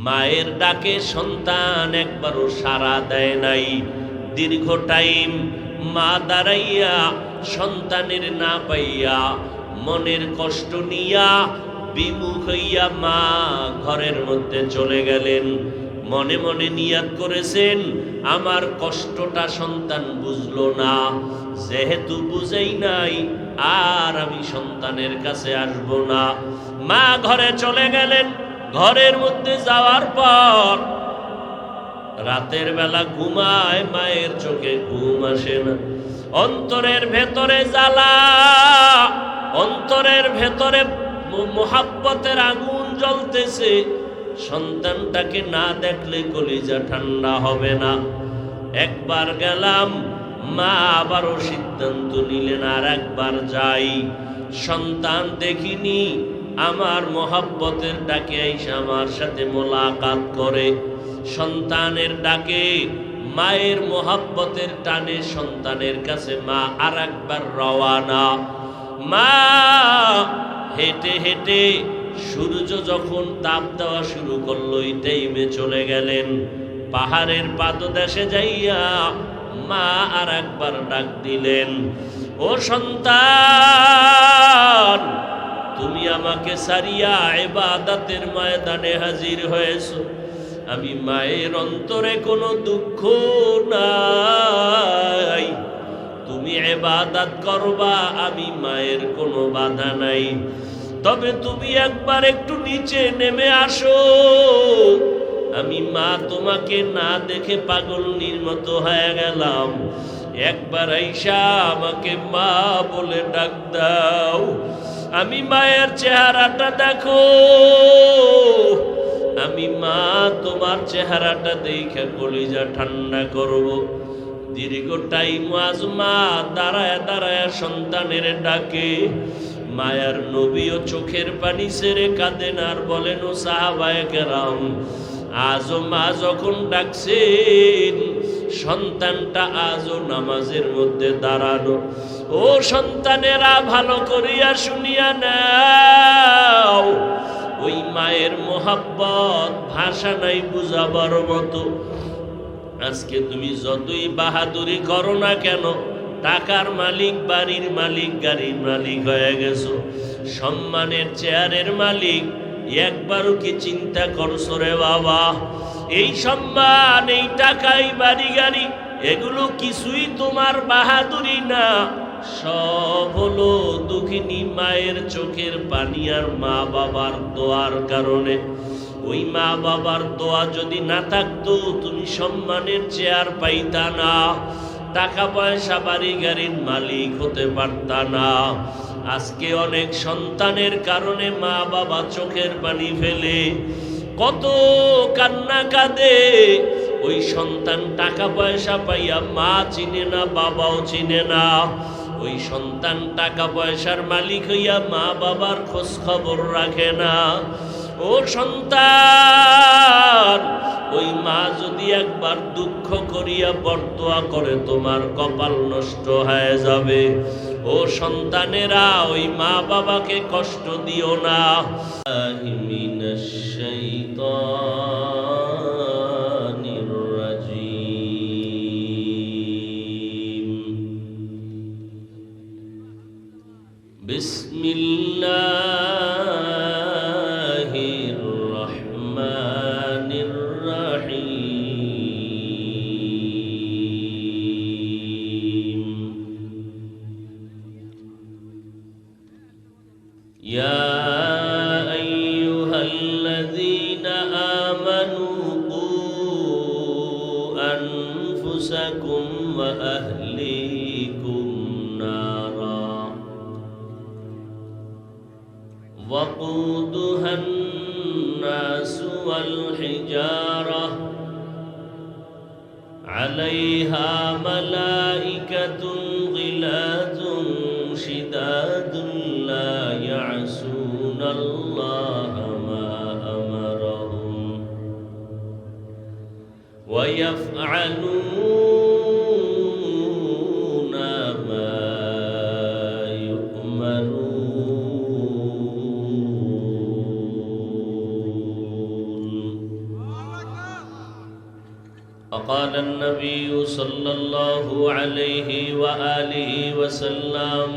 মায়ের ডাকে সন্তান একবারও সাড়া দেয় নাই। দীর্ঘ টাইম মা দাঁড়াইয়া সন্তানের না পাইয়া মনের কষ্ট নিয়া বিমুখ হইয়া মা ঘরের মধ্যে চলে গেলেন। মনে মনে নিয়াত করেছেন, আমার কষ্টটা সন্তান বুঝলো না, যেহেতু বুঝেই নাই আর আমি সন্তানের কাছে আসবো না। মা ঘরে চলে গেলেন। ঘরের মধ্যে যাওয়ার পর রাতের বেলা ঘুমায়, মায়ের চোখে ঘুম আসে না। অন্তরের ভেতরে জ্বালা, অন্তরের ভেতরে মোহাব্বতের আগুন জ্বলতেছে। সন্তানটাকে না দেখলে কলিজা ঠান্ডা হবে না। একবার গেলাম, মা আবারও সিদ্ধান্ত নিলেন আর একবার যাই। সন্তান দেখিনি, আমার মোহাব্বতের ডাকে আইসা আমার সাথে মোলাকাত করে। সন্তানের ডাকে, মায়ের মোহাব্বতের টানে সন্তানের কাছে মা আর একবার রওয়ানা। মা হেঁটে হেঁটে সূর্য যখন তাপ দেওয়া শুরু করলো, এই টাইমে চলে গেলেন। পাহাড়ের পাদদেশে যাইয়া মা আর একবার ডাক দিলেন, ও সন্তান, তুমি আমাকে সারিয়া ইবাদতের ময়দানে হাজির হয়েছো। আমি মায়ের অন্তরে কোনো দুঃখ নাই, তুমি ইবাদত করবা, আমি মায়ের কোনো বাধা নাই। তবে তুমি একবার একটু নিচে নেমে আসো। আমি মা তোমাকে না দেখে পাগলনির মতো হয়ে গেলাম। একবার আইসা আমাকে মা বলে ডাক দাও। আমি মায়ের চেহারাটা দেখো, আমি মা তোমার চেহারাটা দেখে কলিজা ঠান্ডা করব। দীর্ঘ টাইম আজ মা দাঁড়ায় দাঁড়ায় সন্তানের ডাকে। মায়ার নবীও চোখের পানি ছেড়ে কাঁদেন আর বলেন, ও সাহাবায়ে কেরাম, আজও মা যখন ডাকছেন, সন্তানটা আজও নামাজের মধ্যে দাঁড়ানো। ও সন্তানেরা, ভালো করিয়া শুনিয়া নাও, ওই মায়ের মোহাব্বত ভাষা নাই বুঝাবার মতো। আজকে তুমি যতই বাহাদুরি করো না কেন, টাকার মালিক, বাড়ির মালিক, গাড়ির মালিক হয়ে গেছো, সম্মানের চেয়ারের মালিক, একবারও কি চিন্তা করছো রে বাবা? এই সম্মান, এই টাকা, এই বাড়ি গাড়ি, এগুলো কিছুই তোমার বাহাদুরি না, সব হলো দুঃখিনী মায়ের চোখের পানি আর মা বাবার দোয়ার কারণে। ওই মা বাবার দোয়া যদি না থাকতো, তুমি সম্মানের চেয়ার পাইতা না, টাকা পয়সা বাড়ি গাড়ির মালিক হতে পারতা না। আজকে অনেক সন্তানের কারণে মা বাবা চোখের পানি ফেলে কত কান্না কাঁদে। ওই সন্তান টাকা পয়সা পাইয়া মা চিনে না, বাবাও চিনে না। ওই সন্তান টাকা পয়সার মালিক হইয়া মা বাবার খোঁজ খবর রাখে না। ও সন্তান, ওই মা যদি একবার দুঃখ করিয়া বরদোয়া করে, তোমার কপাল নষ্ট হয়ে যাবে। ও সন্তানেরা, ওই মা বাবাকে কষ্ট দিও না। মিনাশ শাইতানির রাজিম। বিসমিল্লাহির রহমানির রহিম। ইয়া আইয়ুহাল্লাযীনা আমানু কু আনফুসাকুম ওয়া আহলিকুম নারা وقودها الناس والحجارة عليها ملائكة غلاظ شداد لا يعصون الله ما أمرهم ويفعلون ما يؤمرون। فقال النبي صلى الله عليه وآله وسلم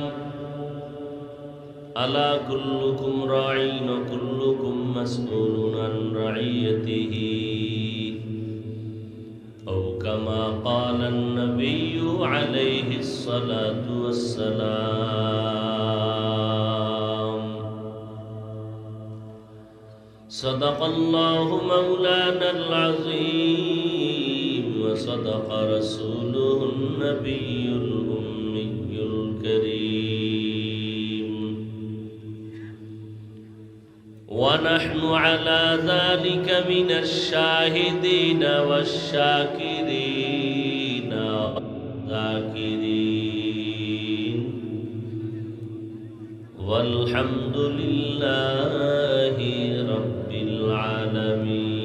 ألا كلكم راع وكلكم مسؤول عن رعيته أو كما قال النبي عليه الصلاة والسلام. صدق الله مولانا العظيم وصدق رسوله النبي الأمي الكريم، ونحن على ذلك من الشاهدين والشاكرين والذاكرين، والحمد لله رب العالمين.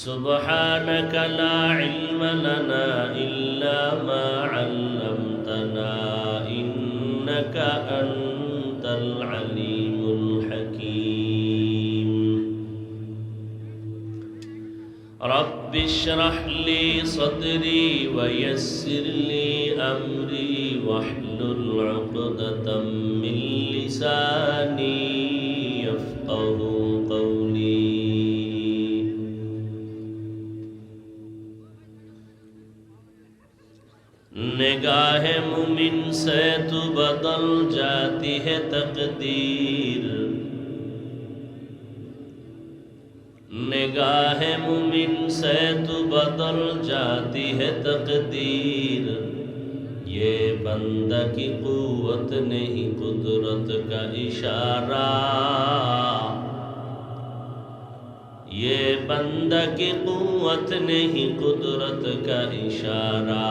سبحانك لا علم لنا إلا ما علمتنا إنك أنت العليم الحكيم. رب اشرح لي صدري ويسر لي أمري واحلل عقدة من لساني يفقه قولي. نگاہ مومن سے تو بدل جاتی ہے تقدیر، نگاہ مومن سے تو بدل جاتی ہے تقدیر. یہ بندہ کی قوت نہیں قدرت کا اشارہ، یہ بندہ کی قوت نہیں قدرت کا اشارہ.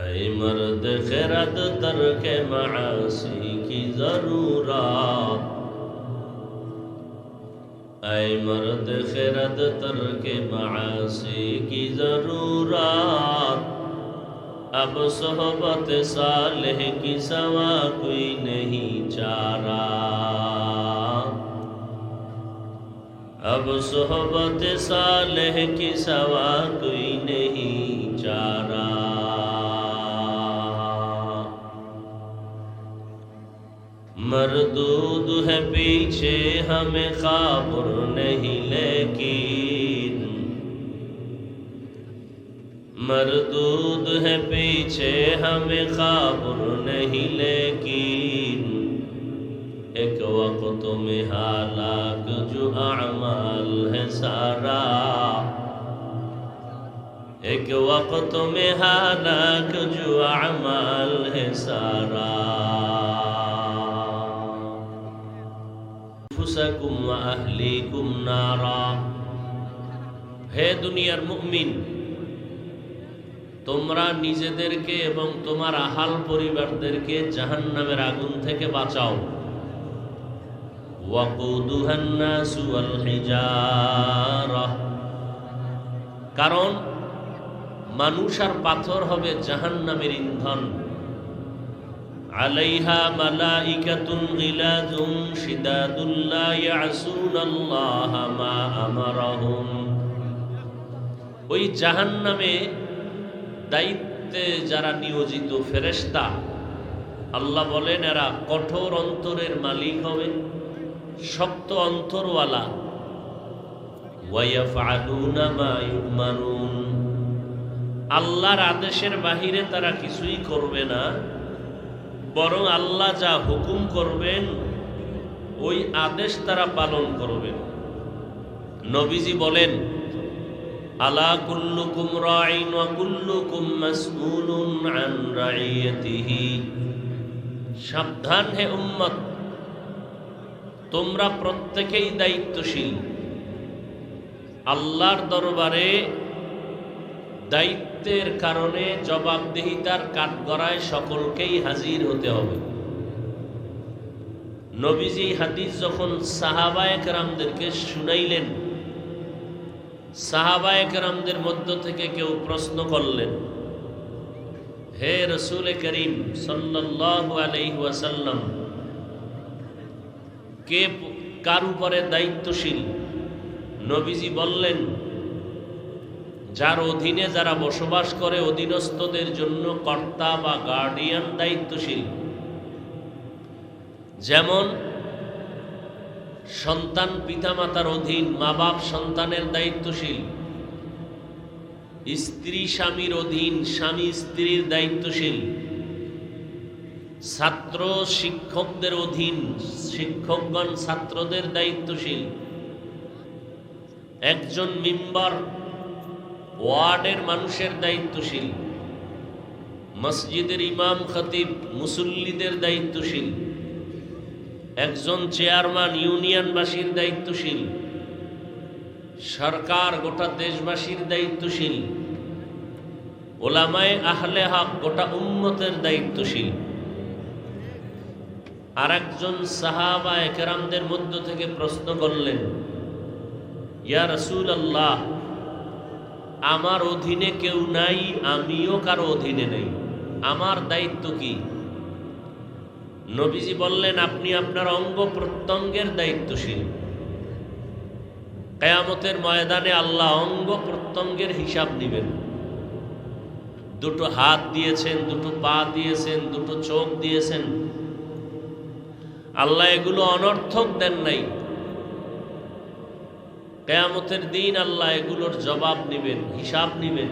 اے مرد خرد ترک معاصی کی ضرورت، اے مرد خرد ترک معاصی کی ضرورت. اب صحبت صالح کی سوا کوئی نہیں چارہ، اب صحبت صالح کی سوا کوئی نہیں چارہ. مردود ہے پیچھے ہمیں خابر نہیں لیکن، مردود ہے پیچھے ہمیں خابر نہیں لیکن. ایک وقت میں ہلاک جو اعمال ہے سارا، ایک وقت میں ہلاک جو اعمال ہے سارا. انفسکم و اہلیکم نارا، হে দুনিয়ার মুমিন তোমরা নিজেদেরকে এবং তোমার আহাল পরিবারদেরকে জাহান্নামের আগুন থেকে বাঁচাও। ওয়াকুদুহান নাসু ওয়াল হিজারা, কারণ মানুষ আর পাথর হবে জাহান্নামের ইন্ধন। আলাইহা মালাইকাতুন গিলাযুন শিদাদুন লা ইয়াসুনাল্লাহা মা আমারাহুম, ওই জাহান্নামে দায়িত্বে যারা নিয়োজিত ফেরেশতা, আল্লাহ বলেন এরা কঠোর অন্তরের মালিক হবে, শক্ত অন্তরওয়ালা। ওয়ায়াফআলুনা মা ইউমারুন, আল্লাহর আদেশের বাহিরে তারা কিছুই করবে না, বরং আল্লাহ যা হুকুম করবেন ওই আদেশ তারা পালন করবেন। নবীজি বলেন আলা কুল্লুকুম রাঈন ওয়া কুল্লুকুম মাসউলুন আন রাইয়াতিহি, সাবধান হে উম্মত, তোমরা প্রত্যেকেই দায়িত্বশীল। আল্লাহর দরবারে দায়িত্বের কারণে জবাবদিহিতার কাঠগড়ায় সকলকেই হাজির হতে হবে। নবীজি হাদিস যখন সাহাবায়ে কেরামদেরকে শুনাইলেন, সাহাবায়ে কেরামদের মধ্য থেকে কেউ প্রশ্ন করলেন, হে রাসূল করিম সাল্লাল্লাহু আলাইহি ওয়াসাল্লাম, কে কার উপরে দায়িত্বশীল? নবীজি বললেন, যার অধীনে যারা বসবাস করে অধীনস্থদের জন্য কর্তা বা গার্ডিয়ান দায়িত্বশীল। যেমন সন্তান পিতামাতার অধীন, মা বাপ সন্তানের দায়িত্বশীল। স্ত্রী স্বামীর অধীন, স্বামী স্ত্রীর দায়িত্বশীল। ছাত্র শিক্ষকদের অধীন, শিক্ষকগণ ছাত্রদের দায়িত্বশীল। একজন মেম্বার ওয়ার্ডের মানুষের দায়িত্বশীল। মসজিদের ইমাম খতিব মুসল্লিদের দায়িত্বশীল। একজন চেয়ারম্যান ইউনিয়নবাসীর দায়িত্বশীল। সরকার গোটা দেশবাসীর দায়িত্বশীল। ওলামায়ে আহলে হক গোটা উম্মতের দায়িত্বশীল। আর একজন সাহাবায়ে কেরামদের মধ্য থেকে প্রশ্ন করলেন, ইয়া রাসূলুল্লাহ, আমার অধীনে কেউ নাই, আমিও কারো অধীনে নেই, আমার দায়িত্ব কি? নবীজি বললেন, আপনি আপনার অঙ্গ প্রত্যঙ্গের দায়িত্বশীল। কিয়ামতের ময়দানে আল্লাহ অঙ্গ প্রত্যঙ্গের হিসাব নেবেন। দুটো হাত দিয়েছেন, দুটো পা দিয়েছেন, দুটো চোখ দিয়েছেন, আল্লাহ এগুলো অনর্থক দেন নাই। কিয়ামতের দিন আল্লাহ এগুলোর জবাব নেবেন, হিসাব নেবেন।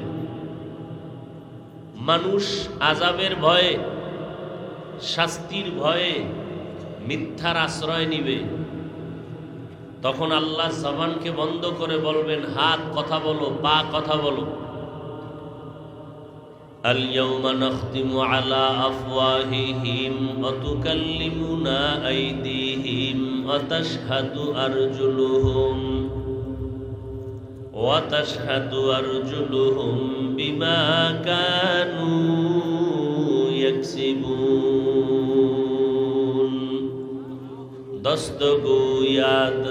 মানুষ আযাবের ভয়ে, শাস্তির ভয়ে মিথ্যার আশ্রয় নিবে। তখন আল্লাহ জবানকে বন্ধ করে বলবেন, হাত কথা বলো, পা কথা বলো। اليوم نختم على أفواههم وتكلمنا أيديهم وتشهد أرجلهم بما كانوا يكسبون دست گوید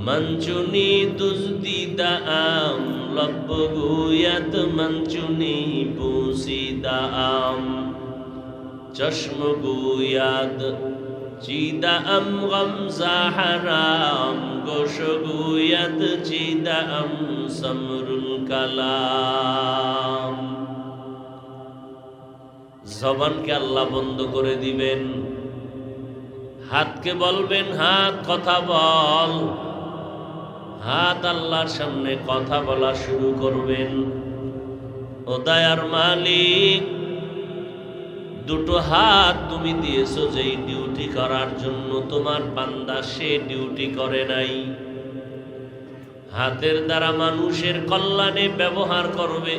من چونی دزدیده ام، لب گوید من چونی بوسیده ام، چشم گوید چیده ام غمزه حرام، گوش گوید چیده ام سمر الکلام। জবানকে আল্লাহ বন্ধ করে দিবেন, হাতকে বলবেন, হাত কথা বল। হাত আল্লাহর সামনে কথা বলা শুরু করবেন। ও দয়ার মালিক, দুটো হাত তুমি দিয়েছো যেই ডিউটি করার জন্য, তোমার বান্দা সে ডিউটি করে নাই। হাতের দ্বারা মানুষের কল্যাণে ব্যবহার করবে,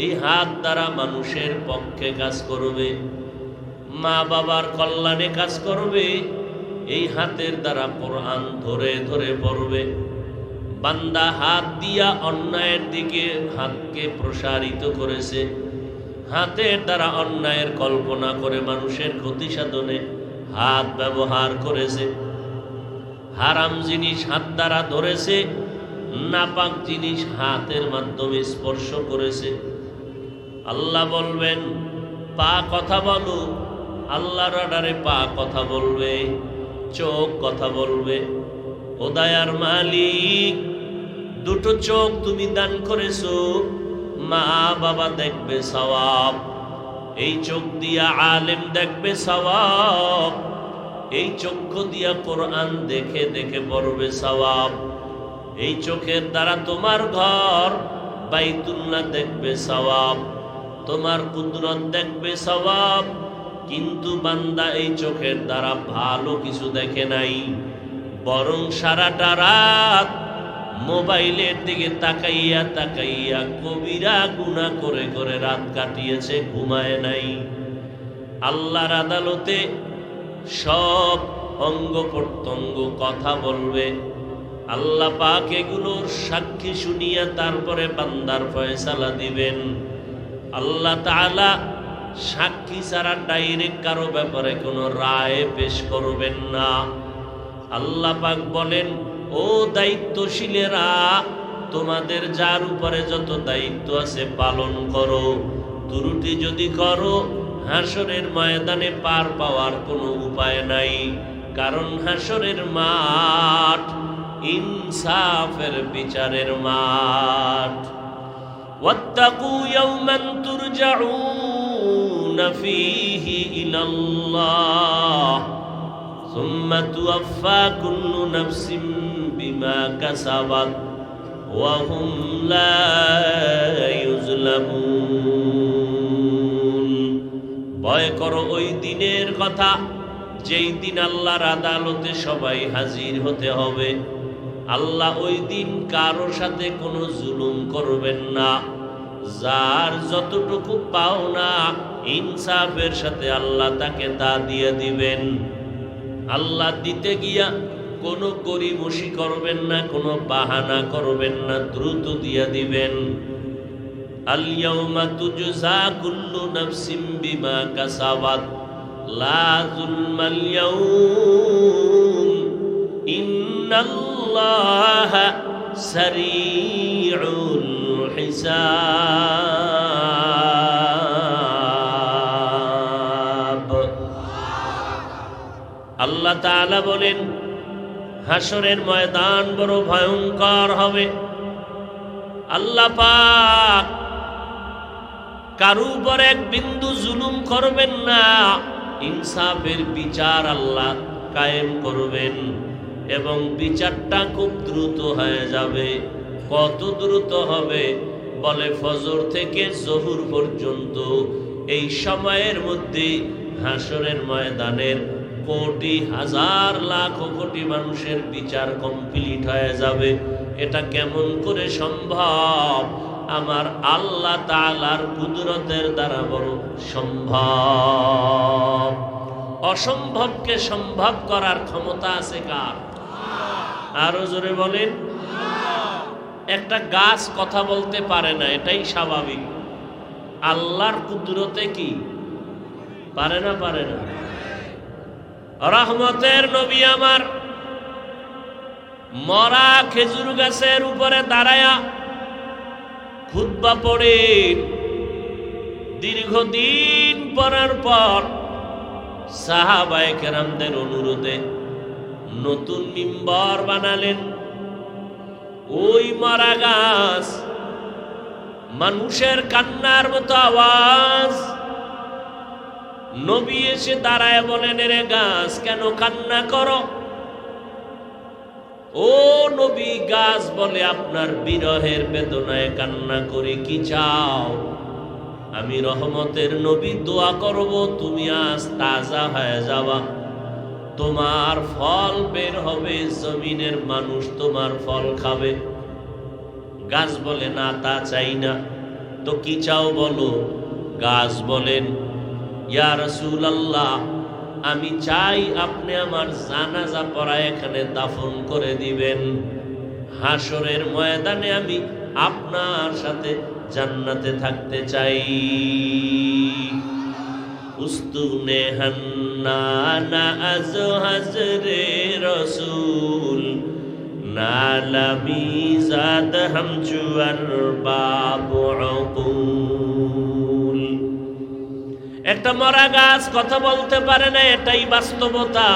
এই হাত দ্বারা মানুষের পক্ষে কাজ করবে, মা বাবার কল্যাণে কাজ করবে, এই হাতের দ্বারা কোরআন ধরে ধরে পড়বে। বান্দা হাত দিয়া অন্যায়ের দিকে হাতকে প্রসারিত করেছে, হাতের দ্বারা অন্যায়ের কল্পনা করে মানুষের ক্ষতি সাধনে হাত ব্যবহার করেছে। হারাম জিনিস হাত দ্বারা ধরেছে, নাপাক জিনিস হাতের মাধ্যমে স্পর্শ করেছে। আল্লাহ বলবেন, পা কথা বলো। আল্লাহর অর্ডারে পা কথা বলবে, চোখ কথা বলবে। ও দয়ার মালিক, দুটো চোখ তুমি দান করেছো, মা বাবা দেখবে সওয়াব, এই চোখ দিয়া আলেম দেখবে সওয়াব, এই চক্ষু দিয়া কোরআন দেখে দেখে পড়বে সওয়াব, এই চোখের দ্বারা তোমার ঘর বাইতুল্লাহ দেখবে সওয়াব, তোমার কুদরত দেখবে সওয়াব। কিন্তু বান্দা এই চোখের দ্বারা ভালো কিছু দেখে নাই, বরং সারাটা রাত মোবাইলের দিকে তাকাইয়া তাকাইয়া কবিরা গুনাহ করে করে রাত কাটিয়েছে, ঘুমায় নাই। আল্লাহর আদালতে সব অঙ্গ প্রত্যঙ্গ কথা বলবে। আল্লাহ পাক এগুলোর সাক্ষী শুনিয়া তারপরে বান্দার ফয়সালা দিবেন। আল্লাহ তাআলা সাক্ষী ছাড়া ডাইরেক্ট কারো ব্যাপারে কোনো রায় পেশ করবেন না। আল্লাহ পাক বলেন, ও দায়িত্বশীলেরা, তোমাদের যার উপরে যত দায়িত্ব আছে পালন করো। ত্রুটি যদি করো, হাসরের ময়দানে পার পাওয়ার কোনো উপায় নাই। কারণ হাসরের মাঠ ইনসাফের বিচারের মাঠ। ওয়াত্তাকু ইয়াওমান তুরজাউনা ফীহি ইলাল্লাহ সুম্মা তুওয়াফফা কুল্লু নাফসিন বিমা কাসাবাত ওয়া হুম লা ইউজলামুন। ভয় করো ওই দিনের কথা যেই দিন আল্লাহর আদালতে সবাই হাজির হতে হবে। আল্লাহ ওই দিন কারোর সাথে কোনো জুলুম করবেন না। যার যতটুকু পাওনা ইনসাফের সাথে আল্লাহ তাকে তা দিয়ে দিবেন। আল্লাহ দিতে গিয়া কোনো গরিমসি করবেন না, কোনো বাহানা করবেন না, দ্রুত দিয়ে দিবেন। আল ইয়াউমা তুজজা কুল্লু নাফসিন বিমা কাসাবাত লা যুলমাল ইয়াউম ইন্নাল্লাহা সারিউল হিসাব। আল্লাহ তাআলা বলেন হাসরের ময়দান বড় ভয়ঙ্কর হবে। আল্লাহ পাক কারো উপর এক বিন্দু জুলুম করবেন না, ইনসাফের বিচার আল্লাহ কায়েম করবেন এবং বিচারটা খুব দ্রুত হয়ে যাবে। কত দ্রুত হবে? বলে ফজর থেকে জোহর পর্যন্ত এই সময়ের মধ্যে হাসরের ময়দানের কোটি হাজার লাখ কোটি মানুষের বিচার কমপ্লিট হয়ে যাবে। এটা কেমন করে সম্ভব? আমার আল্লাহ তাআলার কুদরতের দ্বারা বড় সম্ভব। অসম্ভবকে সম্ভব করার ক্ষমতা আছে কার? আরো জোরে বলেন। একটা গাছ কথা বলতে পারে না, এটাই স্বাভাবিক। আল্লাহর কুদরতে কি পারে না? পারে না। রহমতের নবী আমার মরা খেজুর গাছের উপরে দাঁড়ায়া খুতবা পড়ে দীর্ঘদিন পড়ার পর সাহাবায়ে কেরামদের অনুরোধে নতুন মিম্বর বানালেন। ওই মরা গাছ, মানুষের কান্নার মতো আওয়াজ। নবী এসে দাঁড়ায় বলেন, রে গাছ কেন কান্না করো? ও নবী, গাছ বলে আপনার বিরহের বেদনায় কান্না করে। কি চাও? আমি রহমতের নবী দোয়া করব তুমি আজ তাজা হয়ে যাবা, তোমার ফল বের হবে, জমিনের মানুষ তোমার ফল খাবে। গাছ বলে, না তা চাই না। তো কি চাও বলো? গাছ বলেন, ইয়া রাসূলুল্লাহ, আমি চাই আপনি আমার জানাজা পড়ায় এখানে দাফন করে দিবেন। হাসরের ময়দানে আমি আপনার সাথে জান্নাতে থাকতে চাই। উস্তুনে হান্নানা আজ হাজরে রসুল নালামি জাদ হামচুয়ার বাবু উকুল। একটা মরা গাছ কথা বলতে পারে না, এটাই বাস্তবতা।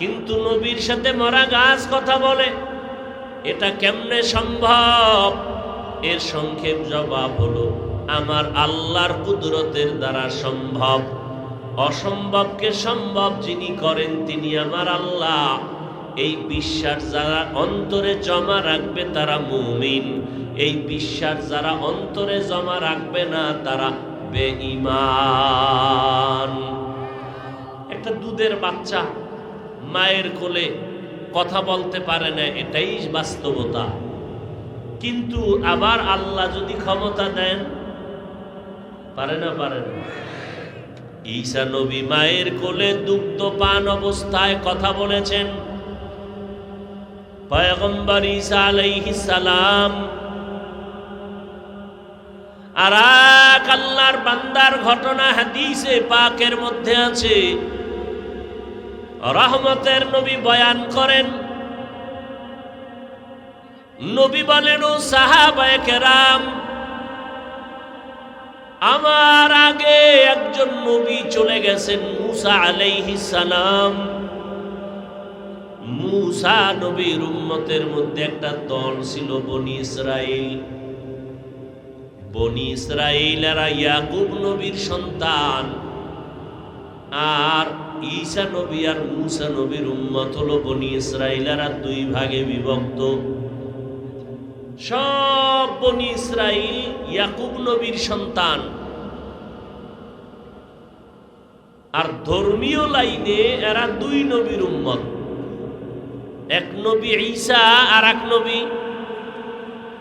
কিন্তু নবীর সাথে মরা গাছ কথা বলে, এটা কেমনে সম্ভব? এর সংক্ষেপ জবাব হলো, আমার আল্লাহর কুদরতের দ্বারা সম্ভব। অসম্ভবকে সম্ভব যিনি করেন তিনি আমার আল্লাহ। এই বিশ্বাস যারা অন্তরে জমা রাখবে তারা মুমিন। এই বিশ্বাস যারা অন্তরে জমা রাখবে না তারা বেঈমান। একটা দুধের বাচ্চা মায়ের কোলে কথা বলতে পারে না, এটাই বাস্তবতা। কিন্তু আবার আল্লাহ যদি ক্ষমতা দেন, পারে না? পারে না। ঈসা নবী মায়ের কোলে দুগ্ধ পান অবস্থায় কথা বলেছেন। পয়গম্বর ঈসা আলাইহিস সালাম আর এক আল্লাহর বান্দার ঘটনা হাদিসে পাকের মধ্যে আছে। রহমতের নবী বয়ান করেন, নবী বলেন, ও সাহাবায়ে কেরাম, আমার আগে একজন নবী চলে গেছেন, মুসা আলাইহিস সালাম। মূসা নবীর উম্মতের মধ্যে একটা দল ছিল বনি ইসরাইল। বনি ইসরাইলেরা ইয়াকুব নবীর সন্তান, আর ঈসা নবী আর মূসা নবীর উম্মত হলো বনি ইসরাইলেরা দুই ভাগে বিভক্ত। সব বনি ইসরাইল ইয়াকুব নবীর সন্তান, আর ধর্মীয় লাইনে এরা দুই নবীর উম্মত। এক নবী ঈসা আর এক নবী,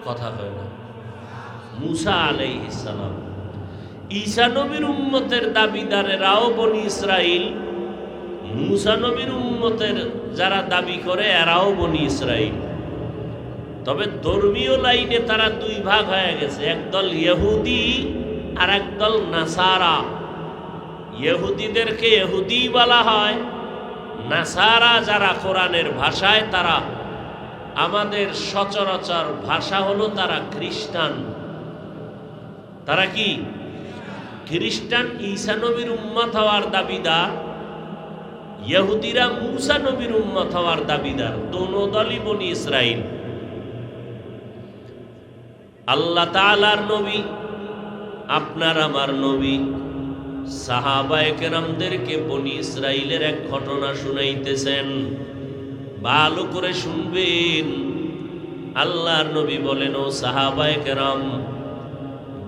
কথা হয় না, মূসা আলাইহিস সালাম। ঈসা নবীর উম্মতের দাবিদারেরাও বনি ইসরাইল, মূসা নবীর উম্মতের যারা দাবি করে এরাও বনি ইসরাইল। তবে ধর্মীয় লাইনে তারা দুই ভাগ হয়ে গেছে, একদল ইহুদি আর একদল নাসারা। ইহুদিদেরকে ইহুদি বলা হয়, নাসারা যারা কোরআনের ভাষায়, তারা আমাদের সচরাচর ভাষা হলো তারা খ্রিস্টান। তারা কি খ্রিস্টান? ঈসা নবীর উম্মত হওয়ার দাবিদার। ইহুদিরা মূসা নবীর উম্মত হওয়ার দাবিদার। দোনো দলই বনি ইসরাইল। আল্লাহ তাআলার নবী, আপনার আমার নবী, সাহাবায়ে কেরামদেরকে বনি ইসরাইলের এক ঘটনা শুনাইতেছেন। ভালো করে শুনবেন। আল্লাহর নবী বলেন, ও সাহাবায়ে কেরাম,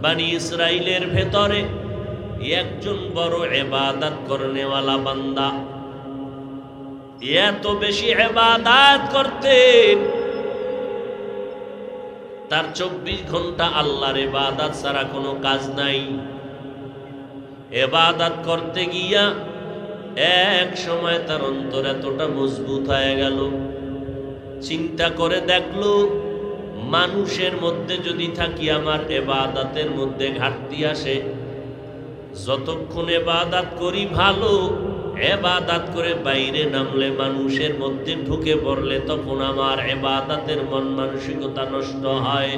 বনি ইসরাইলের ভেতরে একজন বড় ইবাদত করনেওয়ালা বান্দা, এত বেশি ইবাদত করতেন, তার 24 ঘন্টা আল্লাহর ইবাদত ছাড়া কোনো কাজ নাই। ইবাদত করতে গিয়া এক সময় তার অন্তর এতটা মজবুত হয়ে গেল, চিন্তা করে দেখলো, মানুষের মধ্যে যদি থাকি আমার ইবাদতের মধ্যে ঘাটতি আসে। যতক্ষণ ইবাদত করি ভালো, ইবাদত করে বাইরে নামলে, মানুষের মধ্যে ঢুকে পড়লে, তখন আমার ইবাদতের মন মানসিকতা নষ্ট হয়।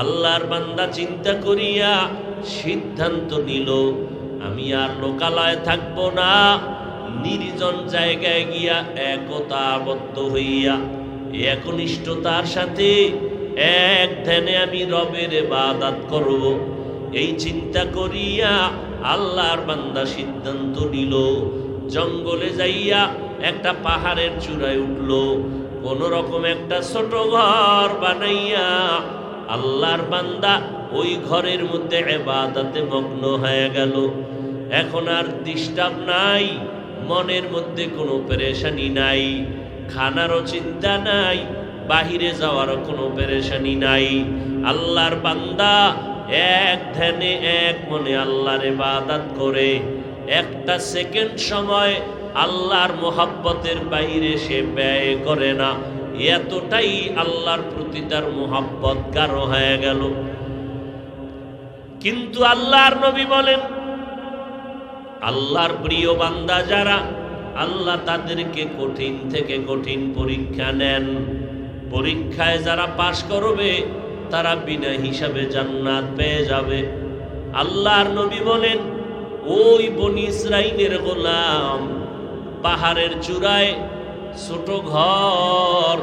আল্লাহর বান্দা চিন্তা করিয়া সিদ্ধান্ত নিল, আমি আর লোকালয়ে থাকবো না, নির্জন জায়গায় গিয়া একতাবদ্ধ হইয়া একনিষ্ঠতার সাথে এক ধ্যানে আমি রবের ইবাদত করব। এই চিন্তা করিয়া আল্লাহর বান্দা সিদ্ধান্ত নিল, জঙ্গলে যাইয়া একটা পাহাড়ের চূড়ায় উঠল, কোন রকম একটা ছোট ঘর বানাইয়া আল্লাহর বান্দা ওই ঘরের মধ্যে ইবাদতে মগ্ন হয়ে গেল। এখন আর ডিস্টার্ব নাই, মনের মধ্যে কোনো পেরেশানি নাই, খানারও চিন্তা নাই, বাহিরে যাওয়ারও কোনো পেরেশানি নাই। আল্লাহর বান্দা এক ধ্যানে এক মনে আল্লাহর ইবাদত করে একটা সেকেন্ড সময় আল্লাহর মোহাব্বতের বাইরে সে ব্যয় করে না। এতটাই আল্লাহর প্রতি তার মোহাব্বত গাঢ় হয়ে গেল। কিন্তু আল্লাহর নবী বলেন, আল্লাহর প্রিয় বান্দা যারা, আল্লাহ তাদেরকে কঠিন থেকে কঠিন পরীক্ষা নেন। পরীক্ষায় যারা পাশ করবে তারা বিনা হিসাবে জান্নাত পেয়ে যাবে। আল্লাহর নবী বলেন, ওই বনি ইসরাইলের গোলাম পাহাড়ের চূড়ায় ছোট ঘর,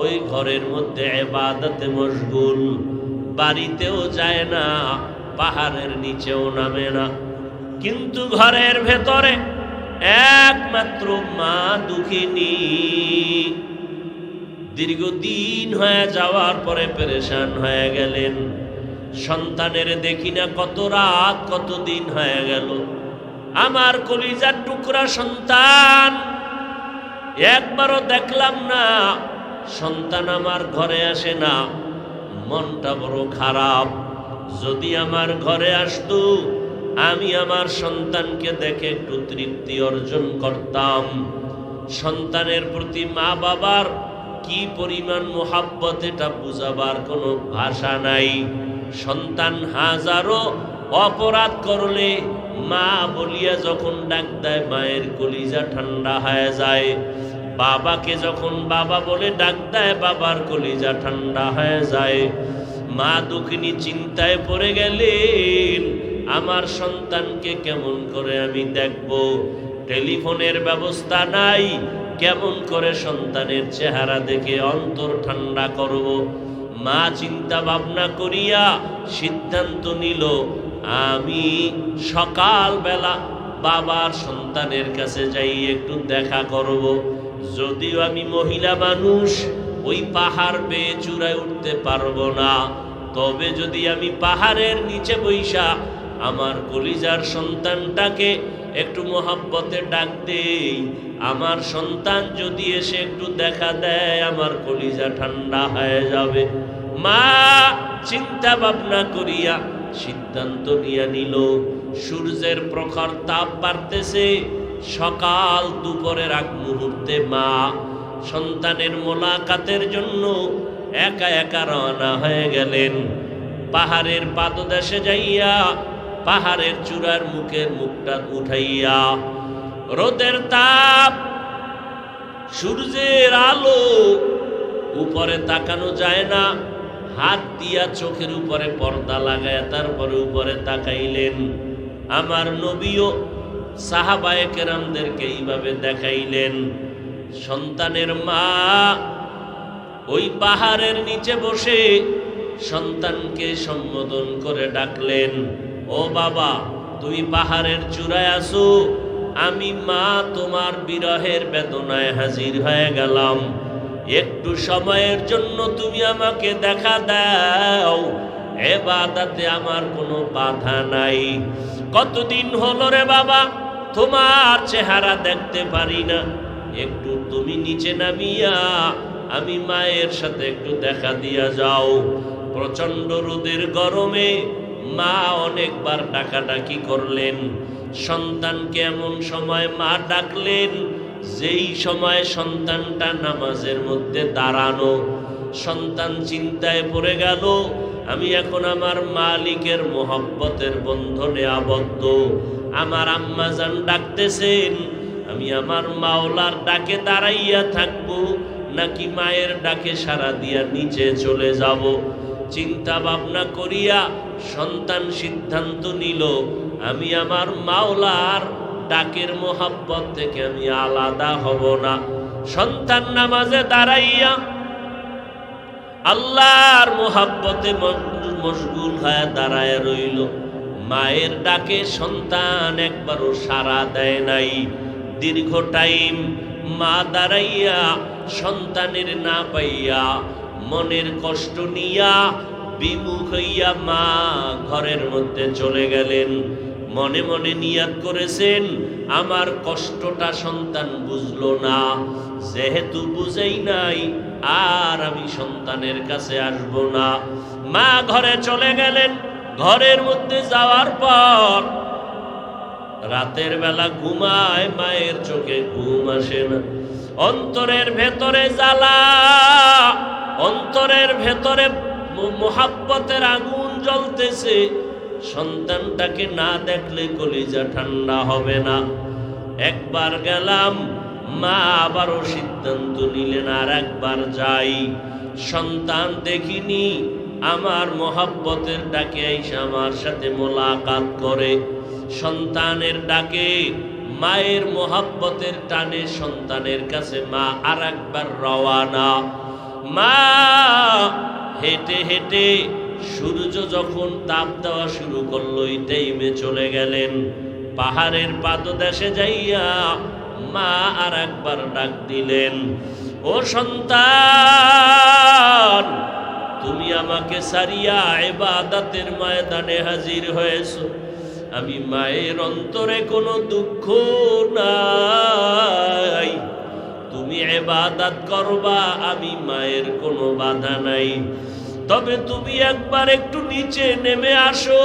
ওই ঘরের মধ্যে ইবাদতে মশগুল, বাড়িতেও যায় না, পাহাড়ের নিচেও নামে না। কিন্তু ঘরের ভেতরে একমাত্র মা দুঃখিনী, দীর্ঘদিন হয়ে যাওয়ার পরে পেরেশান হয়ে গেলেন। সন্তানের দেখি না, কত রাত কত দিন হয়ে গেল, আমার কলিজার টুকরা সন্তান একবারও দেখলাম না, সন্তান আমার ঘরে আসে না, মনটা বড় খারাপ। যদি আমার ঘরে আসতো, আমি আমার সন্তানকে দেখে একটু তৃপ্তি অর্জন করতাম। সন্তানের প্রতি মা বাবার কি পরিমাণ মোহাব্বত, এটা বুঝাবার কোনো ভাষা নাই। সন্তান হাজারো অপরাধ করলে মা বলিয়া যখন ডাক দেয়, মায়ের কলিজা ঠান্ডা হয়ে যায়। বাবাকে যখন বাবা বলে ডাক দেয়, বাবার কলিজা ঠান্ডা হয়ে যায়। মা দুঃখিনী চিন্তায় পড়ে গেলেন, আমার সন্তানকে কেমন করে আমি দেখব? টেলিফোনের ব্যবস্থা নাই, কেমন করে সন্তানের চেহারা দেখে অন্তর ঠান্ডা করব। মা চিন্তা ভাবনা করিয়া সিদ্ধান্ত নিল, আমি সকালবেলা বাবার সন্তানের কাছে যাই একটু দেখা করব। যদিও আমি মহিলা মানুষ, ওই পাহাড় বেয়ে চূড়ায় উঠতে পারবো না, তবে যদি আমি পাহাড়ের নিচে বৈশা আমার কলিজার সন্তানটাকে একটু মোহাব্বতে ডাক দেই, আমার সন্তান যদি এসে একটু দেখা দেয়, আমার কলিজা ঠান্ডা হয়ে যাবে। মা চিন্তা ভাবনা করিয়া সিদ্ধান্ত নিয়ে নিল, সূর্যের প্রখর তাপ বাড়তেছে, সকাল দুপুরের আগ মুহূর্তে মা সন্তানের মোলাকাতের জন্য একা একা রওনা হয়ে গেলেন। পাহাড়ের পাদদেশে যাইয়া পাহাড়ের চূড়ার মুখটা উঠাইয়া, রোদের তাপ, সূর্যের আলো, উপরে তাকানো যায় না, হাত দিয়া চোখের উপরে পর্দা লাগায় তারপরে উপরে তাকাইলেন। আমার নবীও সাহাবায়ে কেরামদেরকে এইভাবে দেখাইলেন। সন্তানের মা ওই পাহাড়ের নিচে বসে সন্তানকে সম্বোধন করে ডাকলেন, ও বাবা, তুমি পাহাড়ের চূড়ায় আসো, আমি মা তোমার বিরহের বেদনায় হাজির হয়ে গেলাম, একটু সময়ের জন্য তুমি আমাকে দেখা দাও, ইবাদতে আমার কোনো বাধা নাই। কতদিন হলো রে বাবা তোমার চেহারা দেখতে পারি না, একটু তুমি নিচে নামিয়া আমি মায়ের সাথে একটু দেখা দিয়া যাও। প্রচন্ড রোদের গরমে মা অনেকবার ডাকাডাকি করলেন, সন্তানকে এমন সময় মা ডাকলেন যেই সময় সন্তানটা নামাজের মধ্যে দাঁড়ানো। সন্তান চিন্তায় পড়ে গেল, আমি এখন আমার মালিকের মোহব্বতের বন্ধনে আবদ্ধ, আমার আম্মাজান ডাকতেছেন, আমি আমার মাওলার ডাকে দাঁড়াইয়া থাকবো নাকি মায়ের ডাকে সাড়া দিয়া নিচে চলে যাব। চিন্তা ভাবনা করিয়া সন্তান সিদ্ধান্ত নিল, আমি আমার মাওলার ডাকের মোহাব্বত থেকে আমি আলাদা হব না। সন্তান নামাজে দাঁড়াইয়া আল্লাহর মোহাব্বতে মশগুল হয়ে দাঁড়ায় রইল। মায়ের ডাকে সন্তান একবারও সাড়া দেয় নাই। দীর্ঘ টাইম মা দাঁড়াইয়া সন্তানের না পাইয়া মনের কষ্ট নিয়া বিমুখ হইয়া মা ঘরের মধ্যে চলে গেলেন। মনে মনে নিয়াত করেছেন, আমার কষ্টটা সন্তান বুঝলো না, যেহেতু বুঝেই নাই আর আমি সন্তানের কাছে আসব না। মা ঘরে চলে গেলেন। ঘরের মধ্যে যাওয়ার পর রাতের বেলা ঘুমায়, মায়ের চোখে ঘুম আসে না। অন্তরের ভেতরে জ্বালা, অন্তরের ভেতরে মোহাব্বতের আগুন জ্বলতেছে। সন্তানটাকে না দেখলে কলিজা ঠান্ডা হবে না। একবার গেলাম, মা আবারও সিদ্ধান্ত নিলেন আর একবার যাই। সন্তান দেখিনি, আমার মোহাব্বতের ডাকে আইসা আমার সাথে মোলাকাত করে। সন্তানের ডাকে, মায়ের মোহাব্বতের টানে সন্তানের কাছে মা আর একবার রওয়ানা। মা হেঁটে হেঁটে সূর্য যখন তাপ দেওয়া শুরু করলো, এই টাইমে চলে গেলেন। পাহাড়ের পাদদেশে যাইয়া মা আর একবার ডাক দিলেন, ও সন্তান, তুমি আমাকে সারিয়া ইবাদতের ময়দানে হাজির হয়েছো। আমি মায়ের অন্তরে কোনো দুঃখ নাই, তুমি ইবাদত করবা, আমি মায়ের কোনো বাধা নাই। তবে তুমি একবার একটু নিচে নেমে আসো,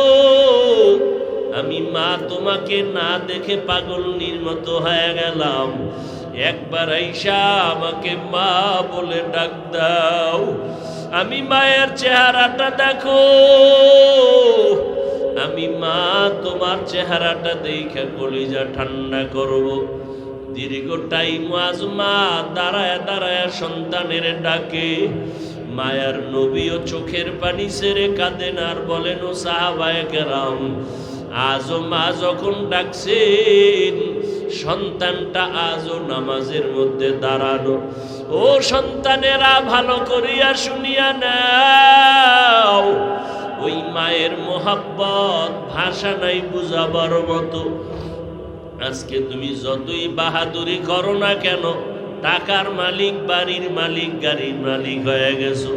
আমি মা তোমাকে না দেখে পাগলনির মতো হয়ে গেলাম। একবার আইসা আমাকে মা বলে ডাক দাও, আমি মায়ের চেহারাটা দেখো, আমি মা তোমার চেহারাটা দেখে কলিজা ঠান্ডা করব। দীর্ঘ টাইম আজ মা দাঁড়ায় দাঁড়ায় সন্তানের ডাকে। মায়ার নবীও চোখের পানি ছেড়ে কাঁদেন আর বলেন, ও সাহাবায়ে কেরাম, আজও মা যখন ডাকছেন সন্তানটা আজও নামাজের মধ্যে দাঁড়ানো। ও সন্তানেরা, ভালো করিয়া শুনিয়া নাও, ওই মায়ের মোহাব্বত ভাষা নাই বুঝাবার মতো। আজকে তুমি যতই বাহাদুরি করো না কেন, টাকার মালিক, বাড়ির মালিক, গাড়ির মালিক হয়ে গেছো,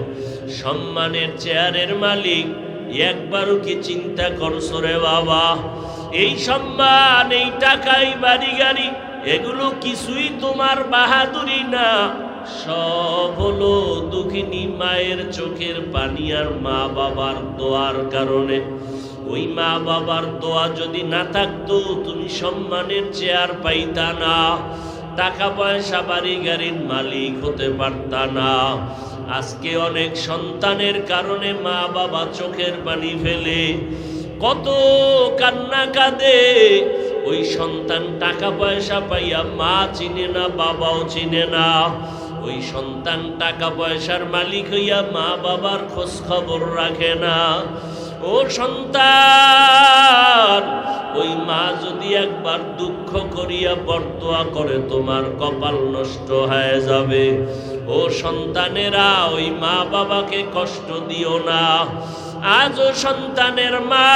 সম্মানের চেয়ারের মালিক, একবারও কি চিন্তা করছো রে বাবা? এই সম্মান, এই টাকা, এই বাড়ি গাড়ি, এগুলো কিছুই তোমার বাহাদুরি না, সব হলো দুঃখিনী মায়ের চোখের পানি আর মা বাবার দোয়ার কারণে। ওই মা বাবার দোয়া যদি না থাকতো, তুমি সম্মানের চেয়ার পাইতা না, টাকা পয়সা বাড়ি গাড়ির মালিক হতে পারতা না। আজকে অনেক সন্তানের কারণে মা বাবা চোখের পানি ফেলে, কত কান্না কাঁদে। ওই সন্তান টাকা পয়সা পাইয়া মা চিনে না, বাবাও চিনে না। ওই সন্তান টাকা পয়সার মালিক হইয়া মা বাবার খোঁজ খবর রাখে না। ও সন্তান, ওই মা যদি একবার দুঃখ করিয়া বরদোয়া করে, তোমার কপাল নষ্ট হয়ে যাবে। ও সন্তানেরা, ওই মা বাবাকে কষ্ট দিও না। আজও সন্তানের মা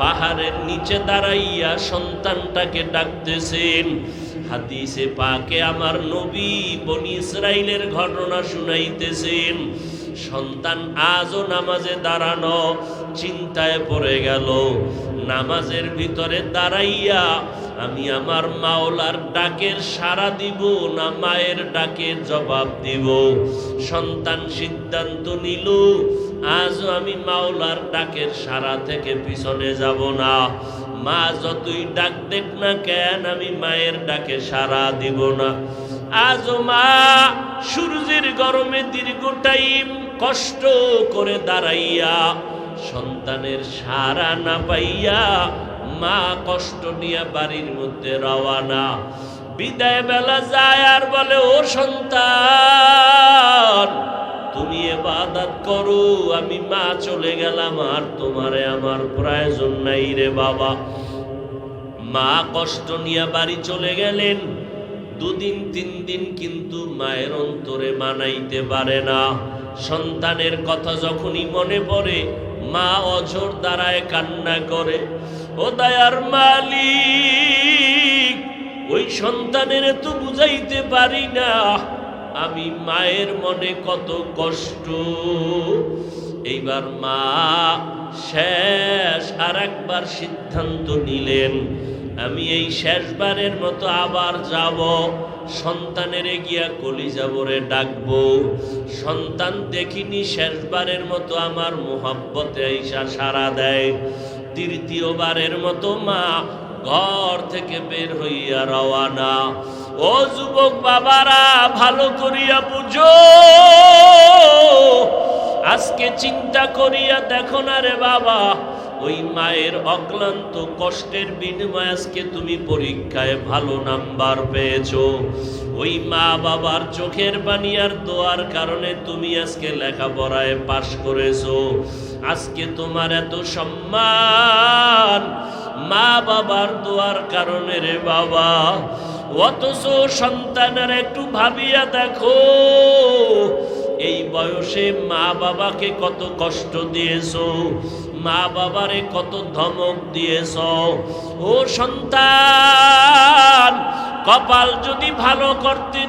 পাহাড়ের নিচে দাঁড়াইয়া সন্তানটাকে ডাকতেছেন। হাদিসে পাকে আমার নবী বনি ইসরাইলের ঘটনা শুনাইতেছেন। সন্তান আজও নামাজে দাঁড়ানো, চিন্তায় পড়ে গেল, নামাজের ভিতরে দাঁড়াইয়া আমি আমার মাওলার ডাকের সাড়া দিব না মায়ের ডাকের জবাব দিব। সন্তান সিদ্ধান্ত নিল, আজও আমি মাওলার ডাকের সাড়া থেকে পিছনে যাব না। মা যতই ডাক দেখ না কেন, আমি মায়ের ডাকে সাড়া দিব না। আজও মা সূর্যের গরমে দীর্ঘ টাইম কষ্ট করে দাঁড়াইয়া সন্তানের সাড়া না পাইয়া মা কষ্ট নিয়ে বাড়ির মধ্যে রওয়ানা। বিদায় বেলা যায় আর বলে, ও সন্তান, তুমি ইবাদত করো, আমি মা চলে গেলাম, আর তোমারে আমার প্রয়োজন নাই রে বাবা। মা কষ্ট নিয়ে বাড়ি চলে গেলেন। দুদিন তিন দিন কিন্তু মায়ের অন্তরে মানাইতে পারে না। সন্তানের কথা যখনই মনে পড়ে, মা অঝোর দাঁড়ায় কান্না করে। ও দয়ার মালিক, ওই সন্তানের তো বুঝাইতে পারি না আমি মায়ের মনে কত কষ্ট। এইবার মা শেষ আর একবার সিদ্ধান্ত নিলেন, আমি এই শেষবারের মতো আবার যাব, সন্তানের গিয়া কলিজা ভরে ডাকবো। সন্তান দেখিনি শেষবারের মতো আমার মোহাব্বতে আইসা সাড়া দেয়। তৃতীয়বারের মতো মা ঘর থেকে বের হইয়া রওয়ানা। ও যুবক বাবারা, ভালো করিয়া বুঝো, আজকে চিন্তা করিয়া দেখো না রে বাবা, ওই মায়ের অক্লান্ত কষ্টের বিনিময়ে আজকে তুমি পরীক্ষায় ভালো নাম্বার পেয়েছো। ওই মা বাবার চোখের পানি আর দোয়ার কারণে তুমি আজকে লেখাপড়ায় পাশ করেছো। আজকে তোমার এত সম্মান মা বাবার দোয়ার কারণে রে বাবা। অথচ সন্তানের একটু ভাবিয়া দেখো, এই বয়সে মা বাবাকে কত কষ্ট দিয়েছো, মা বাবারে কত ধমক দিয়েছ। ও সন্তান, কপাল যদি ভালো করতে